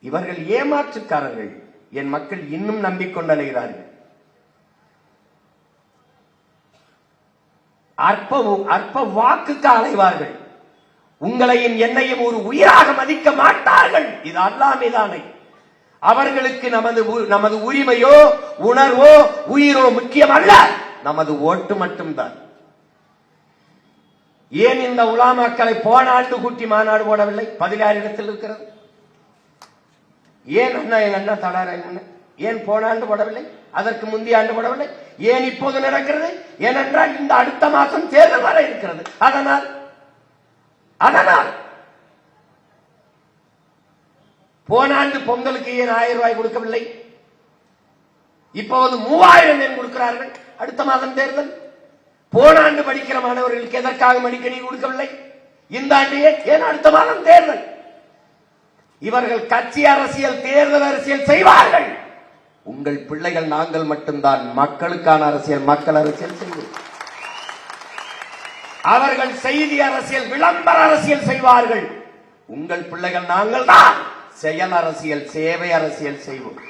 இவர்கள் ஏமாற்றுக்காரர்கள். என் மக்கள் இன்னும் நம்பிக்கொண்டு அலைகிறார்கள். அற்ப வாக்குக்கு அலைவார்கள். உங்களையும் என்னையும் ஒரு உயிராக மதிக்க மாட்டார்கள். இது அல்லாஹ் மீதானை. அவர்களுக்கு நமது உரிமையோ உணர்வோ உயிரோ முக்கியம் அல்ல, நமது ஓட்டு மட்டும்தான். ஏன் இந்த உலாமாக்களை போன ஆண்டு கூட்டி மாநாடு போடவில்லை? 16 இடத்தில் இருக்கிறது. ஏன் அண்ணா எங்க அண்ணா தடார ஏன் போன ஆண்டு போடவில்லை? அதற்கு முந்தைய ஆண்டு போடவில்லை? ஏன் இப்போது நடக்கிறது? ஏனென்றால் இந்த அடுத்த மாதம் தேர்தல் வர இருக்கிறது. அதனால் போன ஆண்டு பொங்கலுக்கு ஏன் 1000 ரூபாய் கொடுக்கவில்லை? இப்போது 3000 ஏன் கொடுக்கிறார்கள்? அடுத்த மாதம் தேர்தல். போன ஆண்டு படிக்கிற மாணவர்களுக்கு எதற்காக மடிக்கணி கொடுக்கவில்லை? இந்த ஆண்டு ஏன் அடுத்த மாதம் தேர்தல்? இவர்கள் கட்சி அரசியல், தேர்தல் அரசியல் செய்வார்கள். உங்கள் பிள்ளைகள் நாங்கள் மட்டும்தான் மக்களுக்கான அரசியல், மக்கள் அரசியல் செய்வோம். அவர்கள் செய்தி அரசியல், விளம்பர அரசியல் செய்வார்கள். உங்கள் பிள்ளைகள் நாங்கள் தான் செயல் அரசியல், சேவை அரசியல் செய்வோம்.